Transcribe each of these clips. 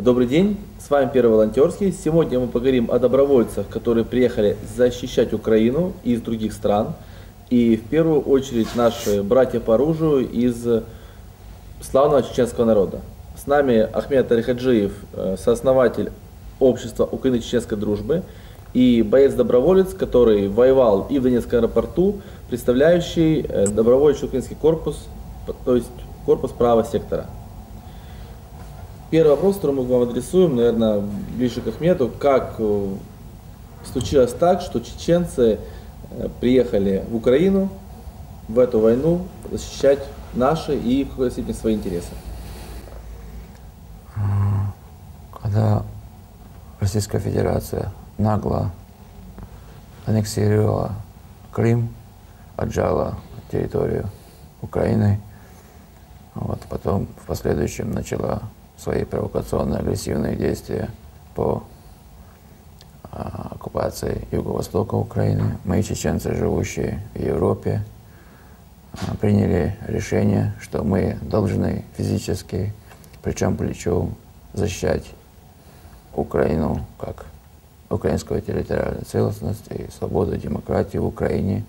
Добрый день, с вами Первый волонтерский. Сегодня мы поговорим о добровольцах, которые приехали защищать Украину из других стран. И в первую очередь наши братья по оружию из славного чеченского народа. С нами Ахмед Алихаджиев, сооснователь общества Украины-Чеченской дружбы, и боец-доброволец, который воевал и в Донецком аэропорту, представляющий добровольческий украинский корпус, то есть корпус правого сектора. Первый вопрос, который мы вам адресуем, наверное, ближе к Ахмету. Как случилось так, что чеченцы приехали в Украину, в эту войну, защищать наши и в какой-то степени свои интересы? Когда Российская Федерация нагло аннексировала Крым, отжала территорию Украины, потом в последующем начала свои провокационные агрессивные действия по оккупации юго-востока Украины. Мы, чеченцы, живущие в Европе, приняли решение, что мы должны физически, плечом к плечу, защищать Украину как украинскую территориальную целостность и свободу, демократию в Украине,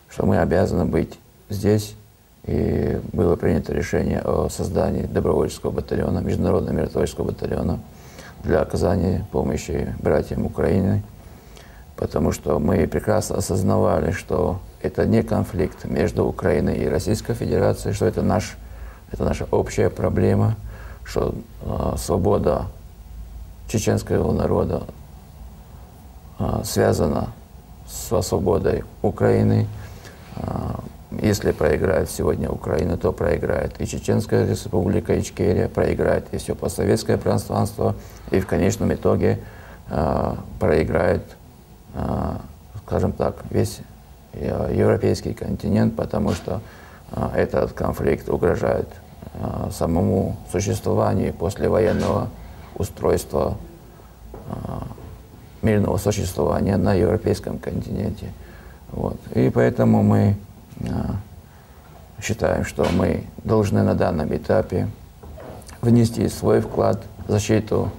что мы обязаны быть здесь. И было принято решение о создании добровольческого батальона, международного миротворческого батальона для оказания помощи братьям Украины, потому что мы прекрасно осознавали, что это не конфликт между Украиной и Российской Федерацией, что это наша общая проблема, что свобода чеченского народа связана со свободой Украины. Если проиграет сегодня Украина, то проиграет и Чеченская Республика, Ичкерия, проиграет и все постсоветское пространство, и в конечном итоге проиграет, скажем так, весь европейский континент, потому что этот конфликт угрожает самому существованию послевоенного устройства мирного существования на европейском континенте. И поэтому мы считаем, что мы должны на данном этапе внести свой вклад в защиту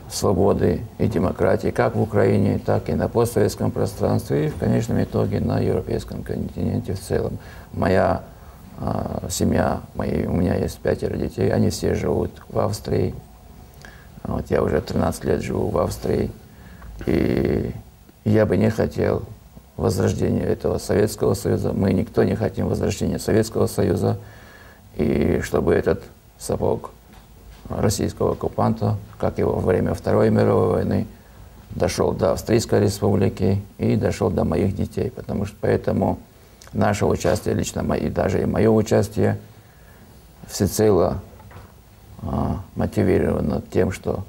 свободы и демократии как в Украине, так и на постсоветском пространстве, и в конечном итоге на европейском континенте в целом. Моя семья, у меня есть 5 детей, они все живут в Австрии. Я уже 13 лет живу в Австрии, и я бы не хотел возрождения этого Советского Союза. Мы никто не хотим возвращения Советского Союза, и чтобы этот сапог российского оккупанта, как его во время Второй мировой войны, дошел до Австрийской Республики и дошел до моих детей. Поэтому наше участие, лично даже и мое участие, всецело мотивировано тем, что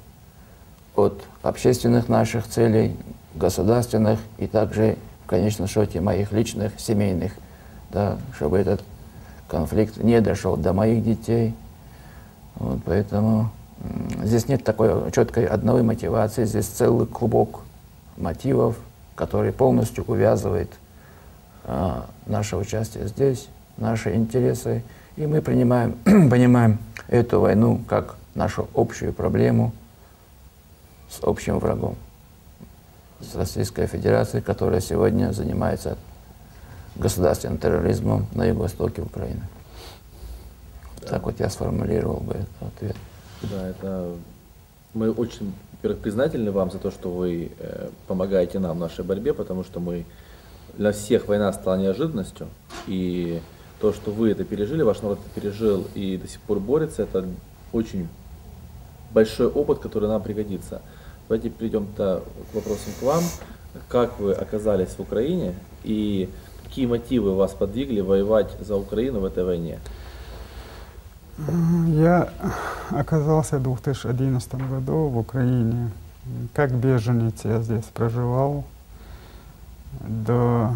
от общественных наших целей, государственных и также в конечном счете моих личных, семейных, чтобы этот конфликт не дошел до моих детей. Поэтому здесь нет такой четкой одной мотивации, здесь целый клубок мотивов, который полностью увязывает наше участие здесь, наши интересы. И мы понимаем эту войну как нашу общую проблему с общим врагом, с Российской Федерацией, которая сегодня занимается государственным терроризмом на юго-востоке Украины. Так я сформулировал бы этот ответ. Да, мы очень, во-первых, признательны вам за то, что вы помогаете нам в нашей борьбе, потому что для всех война стала неожиданностью, и то, что вы это пережили, ваш народ это пережил и до сих пор борется, это очень большой опыт, который нам пригодится. Давайте перейдем к вопросам к вам. Как вы оказались в Украине и какие мотивы вас подвигли воевать за Украину в этой войне? Я оказался в 2011 году в Украине. Как беженец я здесь проживал до,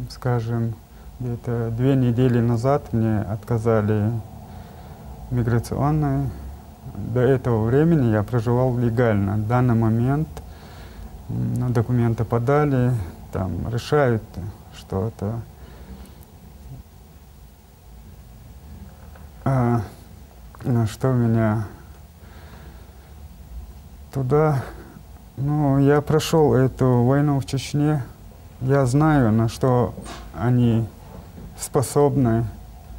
скажем, где-то 2 недели назад мне отказали миграционные. До этого времени я проживал легально. В данный момент документы подали, там решают что-то. что меня туда... Ну, я прошел эту войну в Чечне. Я знаю, на что они способны,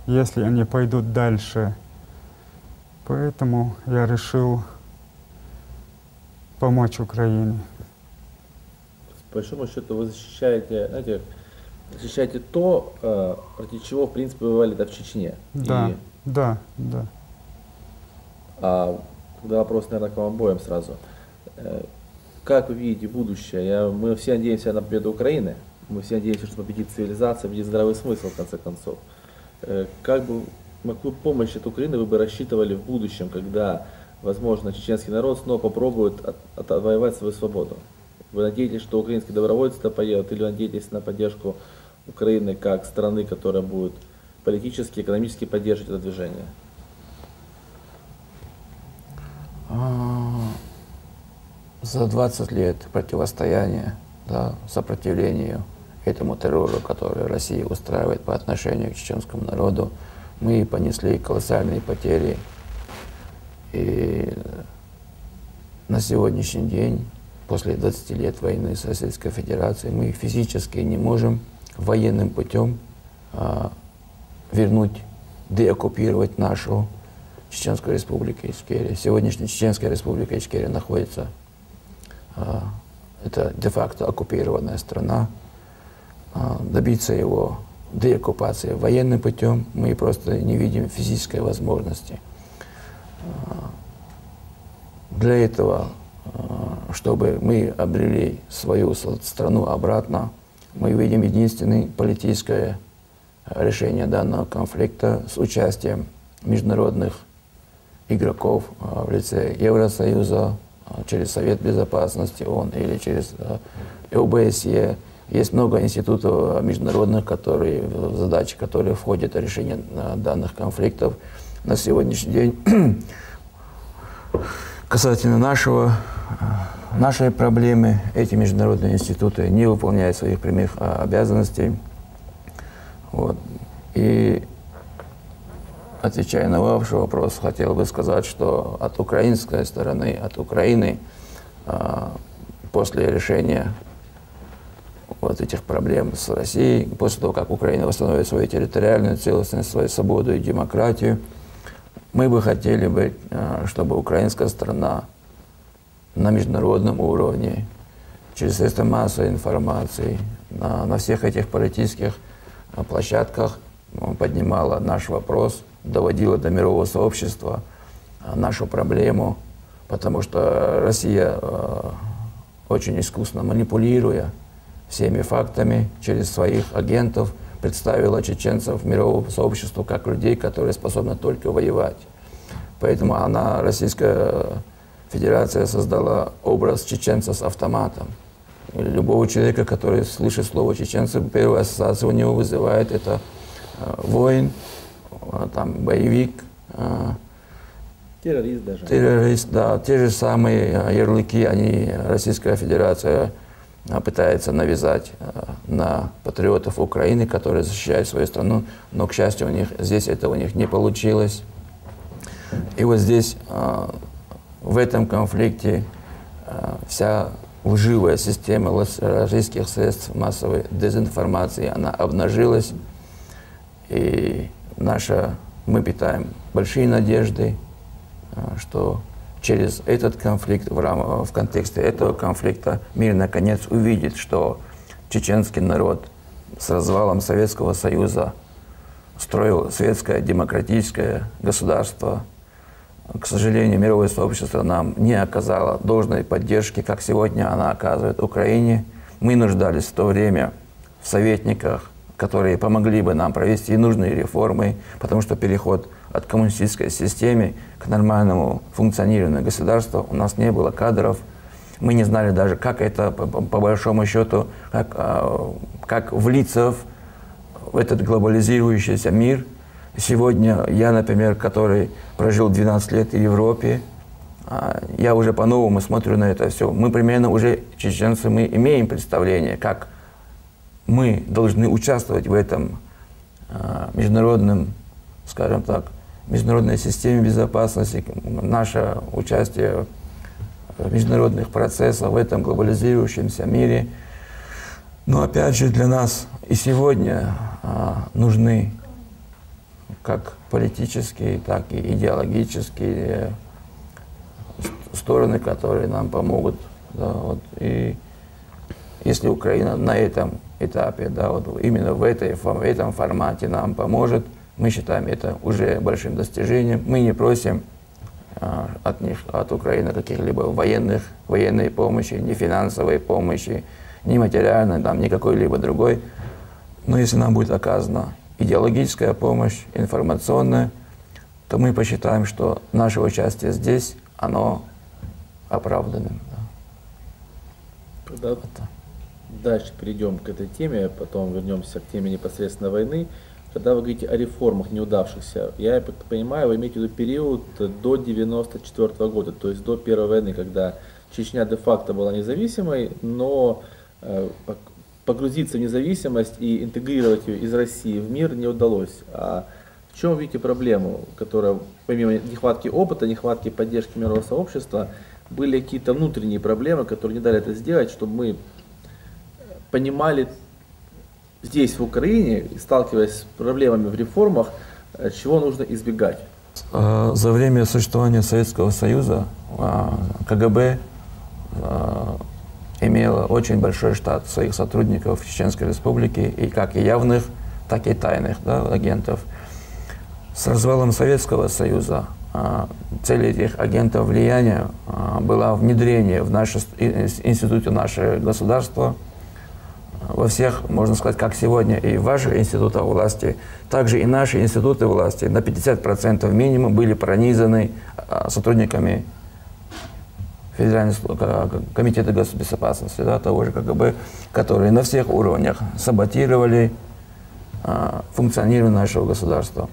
если они пойдут дальше. Поэтому я решил помочь Украине. По большому счету вы защищаете, знаете, защищаете то, против чего, в принципе, воевали в Чечне. Да, И, да. тогда вопрос, наверное, к вам обоим сразу. Как вы видите будущее? Мы все надеемся на победу Украины. Мы все надеемся, что победит цивилизация, победит здравый смысл, в конце концов. Какую помощь от Украины вы бы рассчитывали в будущем, когда, возможно, чеченский народ снова попробует отвоевать свою свободу? Вы надеетесь, что украинские добровольцы это поедут, или надеетесь на поддержку Украины как страны, которая будет политически, экономически поддерживать это движение? За 20 лет противостояния, да, сопротивлению этому террору, который Россия устраивает по отношению к чеченскому народу, мы понесли колоссальные потери. И на сегодняшний день, после 20 лет войны с Российской Федерацией, мы физически не можем военным путем вернуть, деоккупировать нашу Чеченскую республику Ичкерия. Сегодняшняя Чеченская республика Ичкерия находится, это де-факто оккупированная страна. Добиться его деоккупации военным путем мы просто не видим физической возможности. Для этого, чтобы мы обрели свою страну обратно, мы видим единственное политическое решение данного конфликта с участием международных игроков в лице Евросоюза, через Совет Безопасности ООН или через ОБСЕ. Есть много институтов международных, в задачи которые входят в решение данных конфликтов. На сегодняшний день касательно нашей проблемы, эти международные институты не выполняют своих прямых обязанностей. Вот. И отвечая на ваш вопрос, хотел бы сказать, что от украинской стороны, от Украины, после решения вот этих проблем с Россией, после того, как Украина восстановит свою территориальную целостность, свою свободу и демократию, мы бы хотели, чтобы украинская страна на международном уровне, через средства массовой информации, на всех этих политических площадках поднимала наш вопрос, доводила до мирового сообщества нашу проблему, потому что Россия, очень искусно манипулируя всеми фактами, через своих агентов представила чеченцев мировому сообществу как людей, которые способны только воевать. Поэтому Российская Федерация создала образ чеченца с автоматом. И любого человека, который слышит слово чеченцы, первая ассоциация у него вызывает это воин, там, боевик, террорист даже. Террорист, да. Те же самые ярлыки Российская Федерация пытается навязать на патриотов Украины, которые защищают свою страну, но, к счастью, здесь это у них не получилось. И вот здесь, в этом конфликте, вся лживая система российских средств массовой дезинформации, она обнажилась. И мы питаем большие надежды, что через этот конфликт, в контексте этого конфликта, мир наконец увидит, что чеченский народ с развалом Советского Союза строил светское демократическое государство. К сожалению, мировое сообщество нам не оказало должной поддержки, как сегодня она оказывает Украине. Мы нуждались в то время в советниках, которые помогли бы нам провести нужные реформы, потому что переход от коммунистической системы к нормальному функционированию государства у нас не было кадров. Мы не знали даже, как это, по большому счету, как влиться в этот глобализирующийся мир. Сегодня я, например, который прожил 12 лет в Европе, я уже по-новому смотрю на это все. Мы примерно уже, чеченцы, мы имеем представление, как мы должны участвовать в этом международном, скажем так, международной системе безопасности, наше участие в международных процессах в этом глобализирующемся мире. Но опять же для нас и сегодня нужны как политические, так и идеологические стороны, которые нам помогут. Да, вот. И если Украина на этом этапе, да, вот именно в этом формате нам поможет, мы считаем это уже большим достижением. Мы не просим от Украины каких-либо военной помощи, ни финансовой помощи, ни материальной, там, ни какой-либо другой. Но если нам будет оказана идеологическая помощь, информационная, то мы посчитаем, что наше участие здесь, оно оправданным. Да. Дальше перейдем к этой теме, потом вернемся к теме непосредственно войны. Когда вы говорите о реформах неудавшихся, я понимаю, вы имеете в виду период до 1994 года, то есть до Первой войны, когда Чечня де-факто была независимой, но погрузиться в независимость и интегрировать ее из России в мир не удалось. А в чем вы видите проблему, которая, помимо нехватки опыта, нехватки поддержки мирового сообщества, были какие-то внутренние проблемы, которые не дали это сделать, чтобы мы понимали здесь, в Украине, сталкиваясь с проблемами в реформах, чего нужно избегать? За время существования Советского Союза КГБ имела очень большой штат своих сотрудников в Чеченской Республике, и как и явных, так и тайных, да, агентов. С развалом Советского Союза цель этих агентов влияния была внедрение в наши институты, наше государство, во всех, можно сказать, как сегодня и в ваших институтах власти, также и наши институты власти на 50% минимум были пронизаны сотрудниками Федерального комитета госбезопасности, да, того же КГБ, которые на всех уровнях саботировали функционирование нашего государства.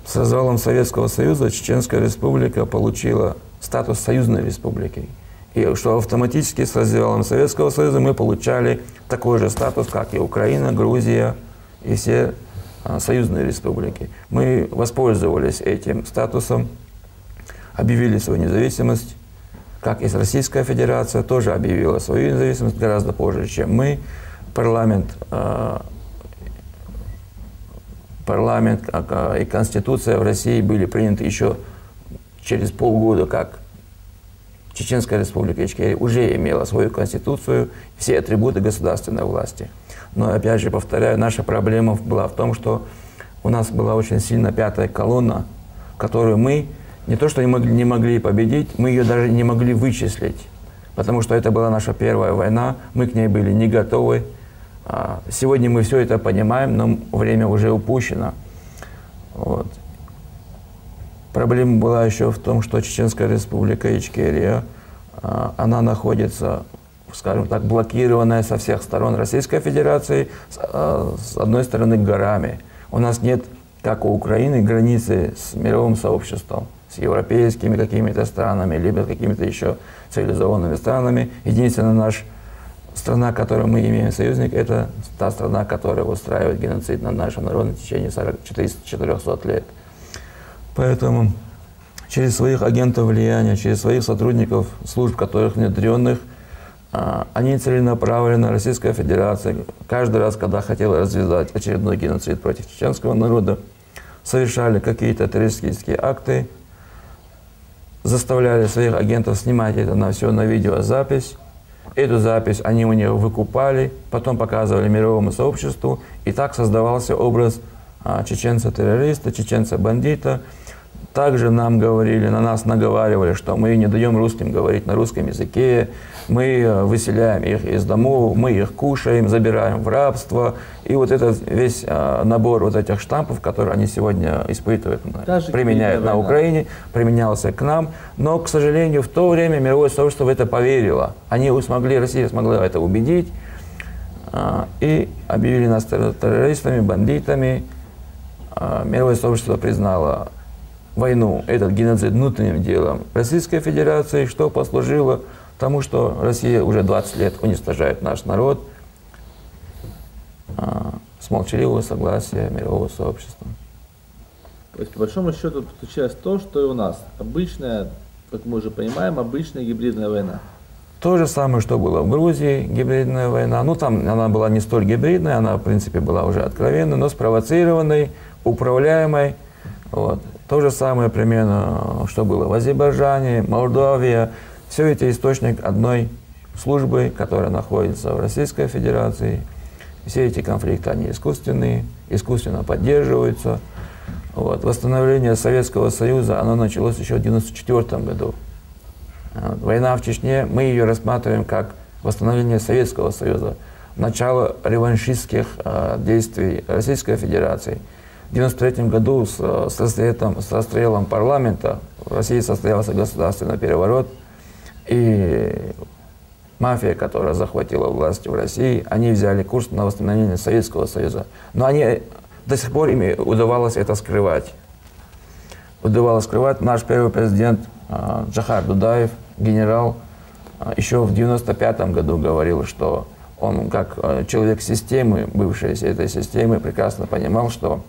С развалом Советского Союза Чеченская Республика получила статус союзной республики. И что автоматически с развалом Советского Союза мы получали такой же статус, как и Украина, Грузия и все союзные республики. Мы воспользовались этим статусом, объявили свою независимость, как и Российская Федерация тоже объявила свою независимость гораздо позже, чем мы. Парламент и Конституция в России были приняты еще через полгода, как Чеченская Республика Ичкерия уже имела свою конституцию, все атрибуты государственной власти. Но, опять же, повторяю, наша проблема была в том, что у нас была очень сильно пятая колонна, которую мы не то что не могли победить, мы ее даже не могли вычислить, потому что это была наша первая война, мы к ней были не готовы. Сегодня мы все это понимаем, но время уже упущено. Вот. Проблема была еще в том, что Чеченская Республика Ичкерия, она находится, скажем так, блокированная со всех сторон Российской Федерации, с одной стороны горами. У нас нет, как у Украины, границы с мировым сообществом, с европейскими какими-то странами, либо какими-то еще цивилизованными странами. Единственная наша страна, которую мы имеем союзник, это та страна, которая устраивает геноцид над нашим народом в течение 400 лет. Поэтому через своих агентов влияния, через своих сотрудников, служб, которых внедренных, они целенаправленно, Российская Федерация, каждый раз, когда хотела развязать очередной геноцид против чеченского народа, совершали какие-то террористические акты, заставляли своих агентов снимать это на все на видеозапись. Эту запись они у них выкупали, потом показывали мировому сообществу, и так создавался образ чеченца-террориста, чеченца-бандита. Также нам говорили, на нас наговаривали, что мы не даем русским говорить на русском языке, мы выселяем их из домов, мы их кушаем, забираем в рабство. И вот этот весь набор вот этих штампов, которые они сегодня испытывают, применяют на Украине, применялся к нам. Но, к сожалению, в то время мировое сообщество в это поверило. Россия смогла это убедить и объявили нас террористами, бандитами. Мировое сообщество признало войну, этот геноцид внутренним делом Российской Федерации, что послужило тому, что Россия уже 20 лет уничтожает наш народ с молчаливого согласия мирового сообщества. То есть, по большому счету, случилось то, что и у нас. Обычная, как мы уже понимаем, обычная гибридная война. То же самое, что было в Грузии, гибридная война. Ну, там она была не столь гибридная, она, в принципе, была уже откровенной, но спровоцированной, управляемой. Вот. То же самое примерно, что было в Азербайджане, Молдавии. Все это источник одной службы, которая находится в Российской Федерации. Все эти конфликты, они искусственные, искусственно поддерживаются. Вот. Восстановление Советского Союза, оно началось еще в 1994 году. Вот. Война в Чечне, мы ее рассматриваем как восстановление Советского Союза, начало реваншистских действий Российской Федерации. В 1993 году с расстрелом парламента в России состоялся государственный переворот, и мафия, которая захватила власть в России, они взяли курс на восстановление Советского Союза. Но они до сих пор им удавалось это скрывать. Удавалось скрывать. Наш первый президент Джохар Дудаев, генерал, еще в 1995 году говорил, что он, как человек системы, бывшей этой системы, прекрасно понимал, что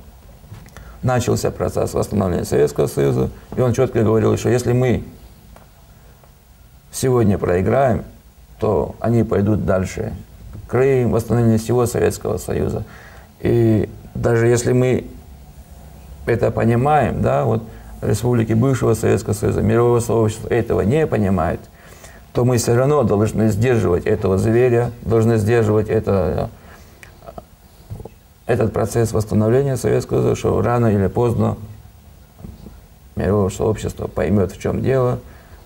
начался процесс восстановления Советского Союза, и он четко говорил, что если мы сегодня проиграем, то они пойдут дальше. Крым, восстановление всего Советского Союза. И даже если мы это понимаем, да, вот республики бывшего Советского Союза, мирового сообщества этого не понимает, то мы все равно должны сдерживать этого зверя, должны сдерживать этот процесс восстановления Советского Союза, что рано или поздно мировое сообщество поймет, в чем дело,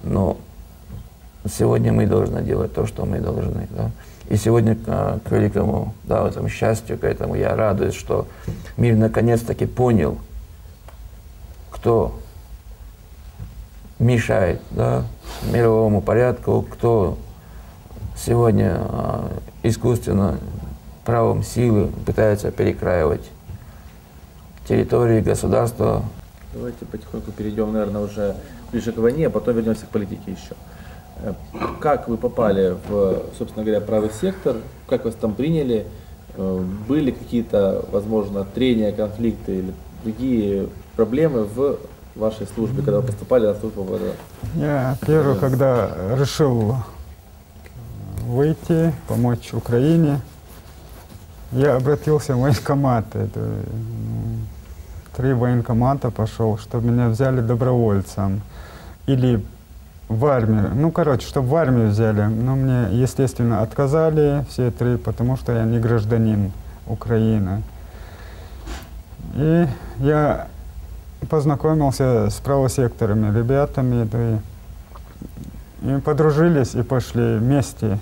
но сегодня мы должны делать то, что мы должны. Да? И сегодня, к великому, да, этому счастью, к этому я радуюсь, что мир наконец-таки понял, кто мешает, да, мировому порядку, кто сегодня искусственно правом силы пытается перекраивать территории, государства. Давайте потихоньку перейдем, наверное, уже ближе к войне, а потом вернемся к политике еще. Как вы попали в, собственно говоря, правый сектор? Как вас там приняли? Были какие-то, возможно, трения, конфликты или другие проблемы в вашей службе, когда вы поступали на службу в ВД? Я первый, когда решил выйти, помочь Украине, я обратился в военкомат. Это 3 военкомата пошел, чтобы меня взяли добровольцем. Или в армию. Ну, короче, чтобы в армию взяли. Но мне, естественно, отказали все 3, потому что я не гражданин Украины. И я познакомился с правосекторами, ребятами, да, и подружились и пошли вместе.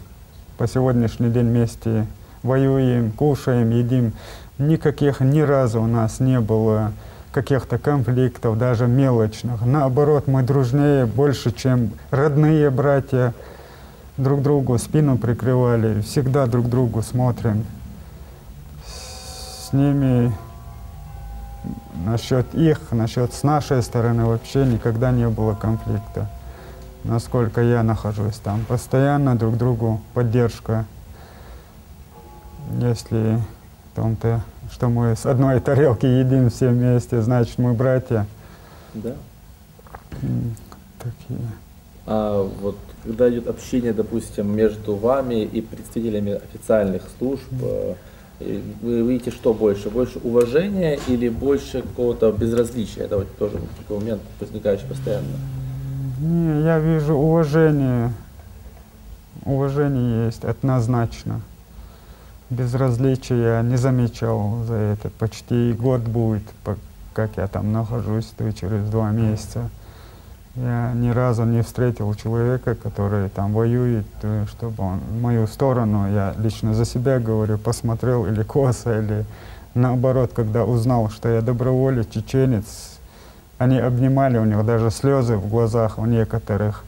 По сегодняшний день вместе воюем, кушаем, едим. Никаких ни разу у нас не было каких-то конфликтов, даже мелочных. Наоборот, мы дружнее больше, чем родные братья. Друг другу спину прикрывали, всегда друг другу смотрим. С ними насчет их, насчет с нашей стороны вообще никогда не было конфликта. Насколько я нахожусь там. Постоянно друг другу поддержка. Если в том-то, что мы с одной тарелки едим все вместе, значит, мы братья. Да. Такие. А вот когда идет общение, допустим, между вами и представителями официальных служб, вы видите, что больше? Больше уважения или больше какого-то безразличия? Это вот тоже такой момент, возникающий постоянно. Не, я вижу уважение. Уважение есть однозначно. Безразличия я не замечал за этот. Почти год будет, как я там нахожусь, то через 2 месяца. Я ни разу не встретил человека, который там воюет, чтобы он в мою сторону, я лично за себя говорю, посмотрел или косо, или наоборот, когда узнал, что я доброволец, чеченец, они обнимали, у них даже слезы в глазах у некоторых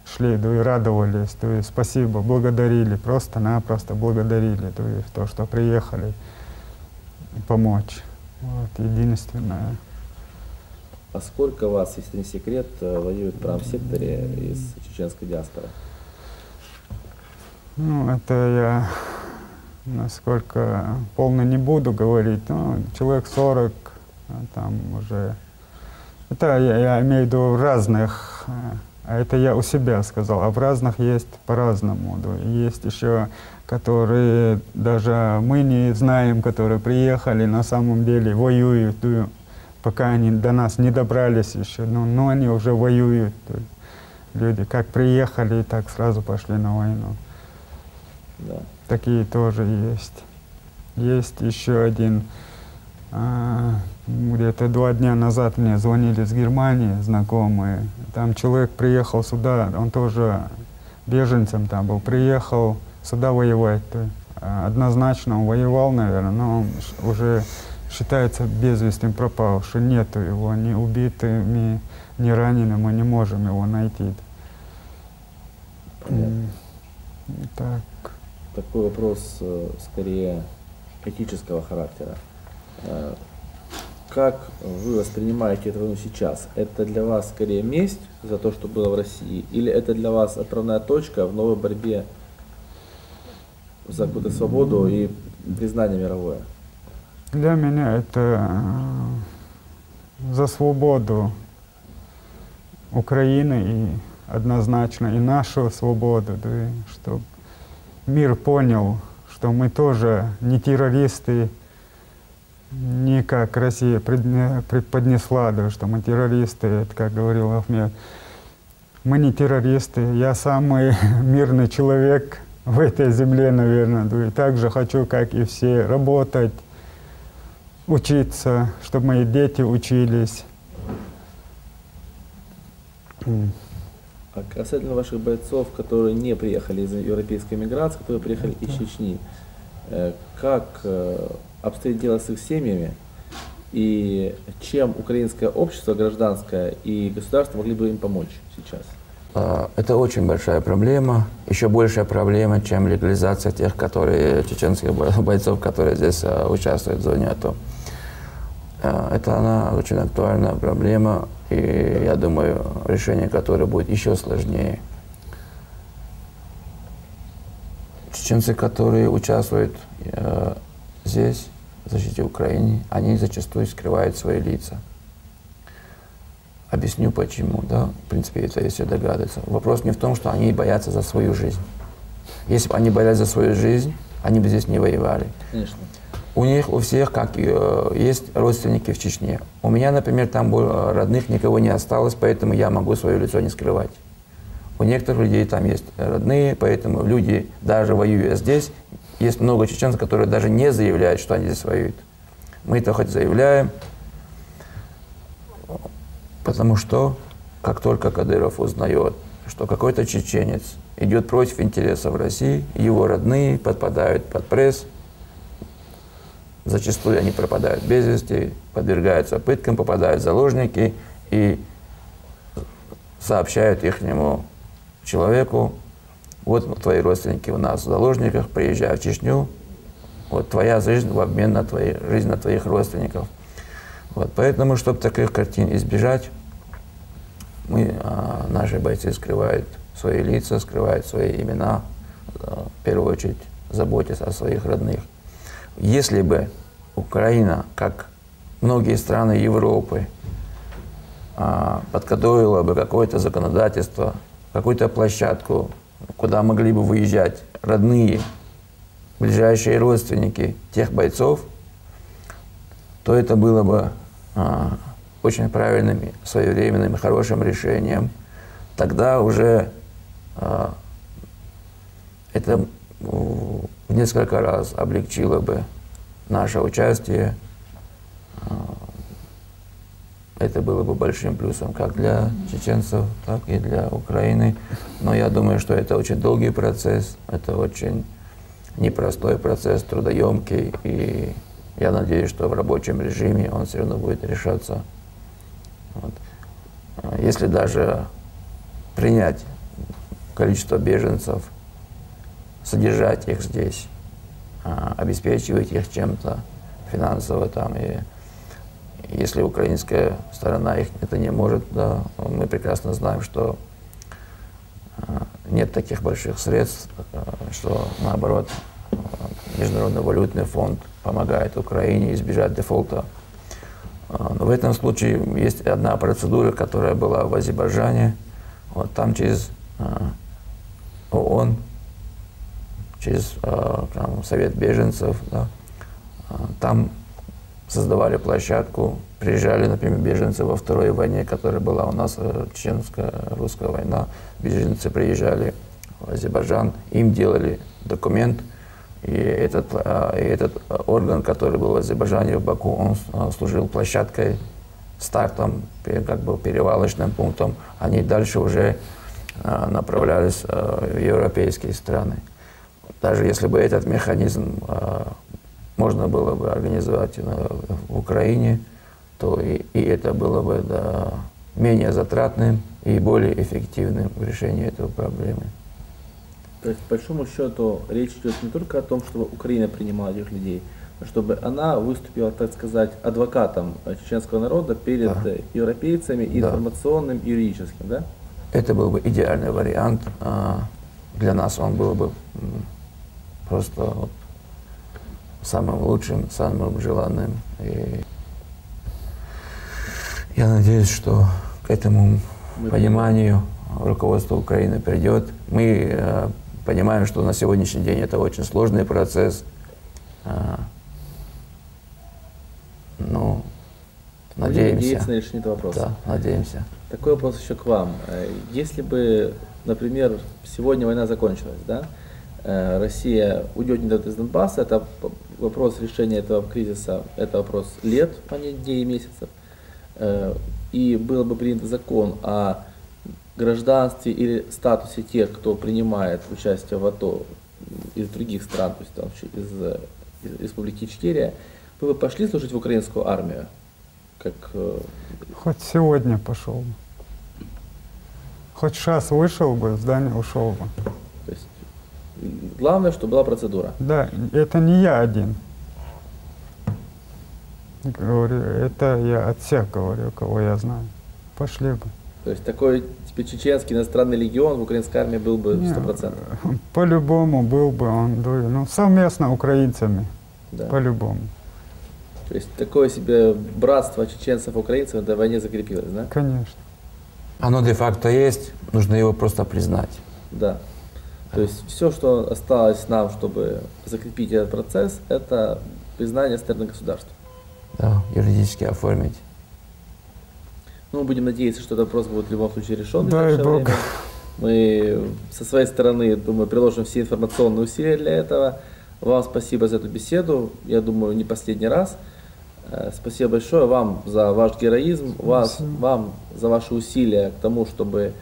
шли, да и радовались, то есть спасибо, благодарили, просто-напросто благодарили, то есть то, что приехали помочь. Вот, единственное. А сколько вас, если не секрет, воюет в правом секторе из чеченской диаспоры? Ну, это я, насколько полно не буду говорить, ну, человек 40, там уже Это я имею в виду в разных, а это я у себя сказал, а в разных есть по-разному. Да. Есть еще, которые даже мы не знаем, которые приехали, на самом деле воюют, да, пока они до нас не добрались еще, но они уже воюют. Да. Люди как приехали, так сразу пошли на войну. Да. Такие тоже есть. Есть еще один, где-то 2 дня назад мне звонили с Германии знакомые. Там человек приехал сюда, он тоже беженцем там был, приехал сюда воевать. Однозначно он воевал, наверное, но он уже считается без вести пропавший. Нету его, ни убитым, ни раненым, мы не можем его найти. Так. Такой вопрос скорее этического характера. Как вы воспринимаете эту войну сейчас? Это для вас скорее месть за то, что было в России, или это для вас отправная точка в новой борьбе за какую-то свободу и признание мировое? Для меня это за свободу Украины и однозначно и нашу свободу, да, чтобы мир понял, что мы тоже не террористы, не как Россия преподнесла, да, что мы террористы, это как говорил Ахмед. Мы не террористы, я самый мирный человек в этой земле, наверное, да, и также хочу, как и все, работать, учиться, чтобы мои дети учились. А касательно ваших бойцов, которые не приехали из европейской миграции, которые приехали из Чечни, как обстоит дело с их семьями и чем украинское общество, гражданское и государство могли бы им помочь сейчас? Это очень большая проблема, еще большая проблема, чем легализация тех, чеченских бойцов, которые здесь участвуют в зоне АТО. Это она очень актуальная проблема, и я думаю, решение которой будет еще сложнее. Чеченцы, которые участвуют здесь, в защите Украины, они зачастую скрывают свои лица. Объясню почему, да, в принципе, это если догадываться. Вопрос не в том, что они боятся за свою жизнь. Если бы они боялись за свою жизнь, они бы здесь не воевали. Конечно. У них, у всех, как есть родственники в Чечне. У меня, например, там родных никого не осталось, поэтому я могу свое лицо не скрывать. У некоторых людей там есть родные, поэтому люди, даже воюя здесь, есть много чеченцев, которые даже не заявляют, что они здесь воюют. Мы это хоть заявляем, потому что, как только Кадыров узнает, что какой-то чеченец идет против интересов России, его родные подпадают под пресс, зачастую они пропадают без вести, подвергаются пыткам, попадают в заложники и сообщают ихнему человеку: вот твои родственники у нас в заложниках, приезжай в Чечню, вот твоя жизнь в обмен на жизнь на твоих родственников. Вот, поэтому, чтобы таких картин избежать, наши бойцы скрывают свои лица, скрывают свои имена, в первую очередь заботясь о своих родных. Если бы Украина, как многие страны Европы, подготовила бы какое-то законодательство, какую-то площадку, куда могли бы выезжать родные, ближайшие родственники тех бойцов, то это было бы очень правильным, своевременным, хорошим решением. Тогда уже это в несколько раз облегчило бы наше участие. Это было бы большим плюсом как для чеченцев, так и для Украины. Но я думаю, что это очень долгий процесс, это очень непростой процесс, трудоемкий. И я надеюсь, что в рабочем режиме он все равно будет решаться. Вот. Если даже принять количество беженцев, содержать их здесь, обеспечивать их чем-то финансово там, и если украинская сторона их это не может, да, мы прекрасно знаем, что нет таких больших средств, что наоборот Международный валютный фонд помогает Украине избежать дефолта. Но в этом случае есть одна процедура, которая была в Азербайджане. Вот там через ООН, через Совет беженцев, да, там создавали площадку, приезжали, например, беженцы во второй войне, которая была у нас, чеченско-русская война, беженцы приезжали в Азербайджан, им делали документ, и этот орган, который был в Азербайджане, в Баку, он служил площадкой, стартом, как бы перевалочным пунктом. Они дальше уже направлялись в европейские страны. Даже если бы этот механизм можно было бы организовать в Украине, то и это было бы менее затратным и более эффективным в решении этой проблемы. То есть, по большому счету, речь идет не только о том, чтобы Украина принимала этих людей, но чтобы она выступила, так сказать, адвокатом чеченского народа перед европейцами, информационным и юридическим, да? Это был бы идеальный вариант. Для нас он был бы просто вот самым лучшим, самым желанным. И я надеюсь, что к этому пониманию руководство Украины придет. Мы понимаем, что на сегодняшний день это очень сложный процесс. Но надеемся. Надеяться на решение этого вопроса. Да, надеемся. Такой вопрос еще к вам. Если бы, например, сегодня война закончилась, да? Россия уйдет из Донбасса, это вопрос решения этого кризиса, это вопрос лет, а не дней и месяцев. И был бы принят закон о гражданстве или статусе тех, кто принимает участие в АТО из других стран, то есть там, из Республики Ичкерия, вы бы пошли служить в украинскую армию? Как... Хоть сегодня пошел бы. Хоть сейчас вышел бы, в здание ушел бы. То есть главное, чтобы была процедура. Да, это не я один. Говорю, это я от всех говорю, кого я знаю. Пошли бы. То есть такой типа чеченский иностранный легион в украинской армии был бы 100%? По-любому был бы он, ну, совместно украинцами, Да. по-любому. То есть такое себе братство чеченцев и украинцев на этой войне закрепилось, да? Конечно. Оно де-факто есть, нужно его просто признать. Да. То есть все, что осталось нам, чтобы закрепить этот процесс, это признание стороны государства. Да, юридически оформить. Ну, мы будем надеяться, что этот вопрос будет в любом случае решен. Дай Бог. Мы со своей стороны, думаю, приложим все информационные усилия для этого. Вам спасибо за эту беседу. Я думаю, не последний раз. Спасибо большое вам за ваш героизм, вам за ваши усилия к тому, чтобы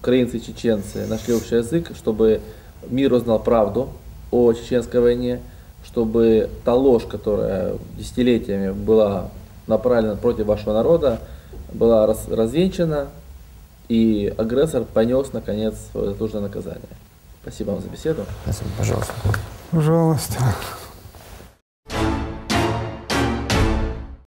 украинцы и чеченцы нашли общий язык, чтобы мир узнал правду о чеченской войне, чтобы та ложь, которая десятилетиями была направлена против вашего народа, была развенчана, и агрессор понес, наконец, свое заслуженное наказание. Спасибо вам за беседу. Спасибо, пожалуйста. Пожалуйста.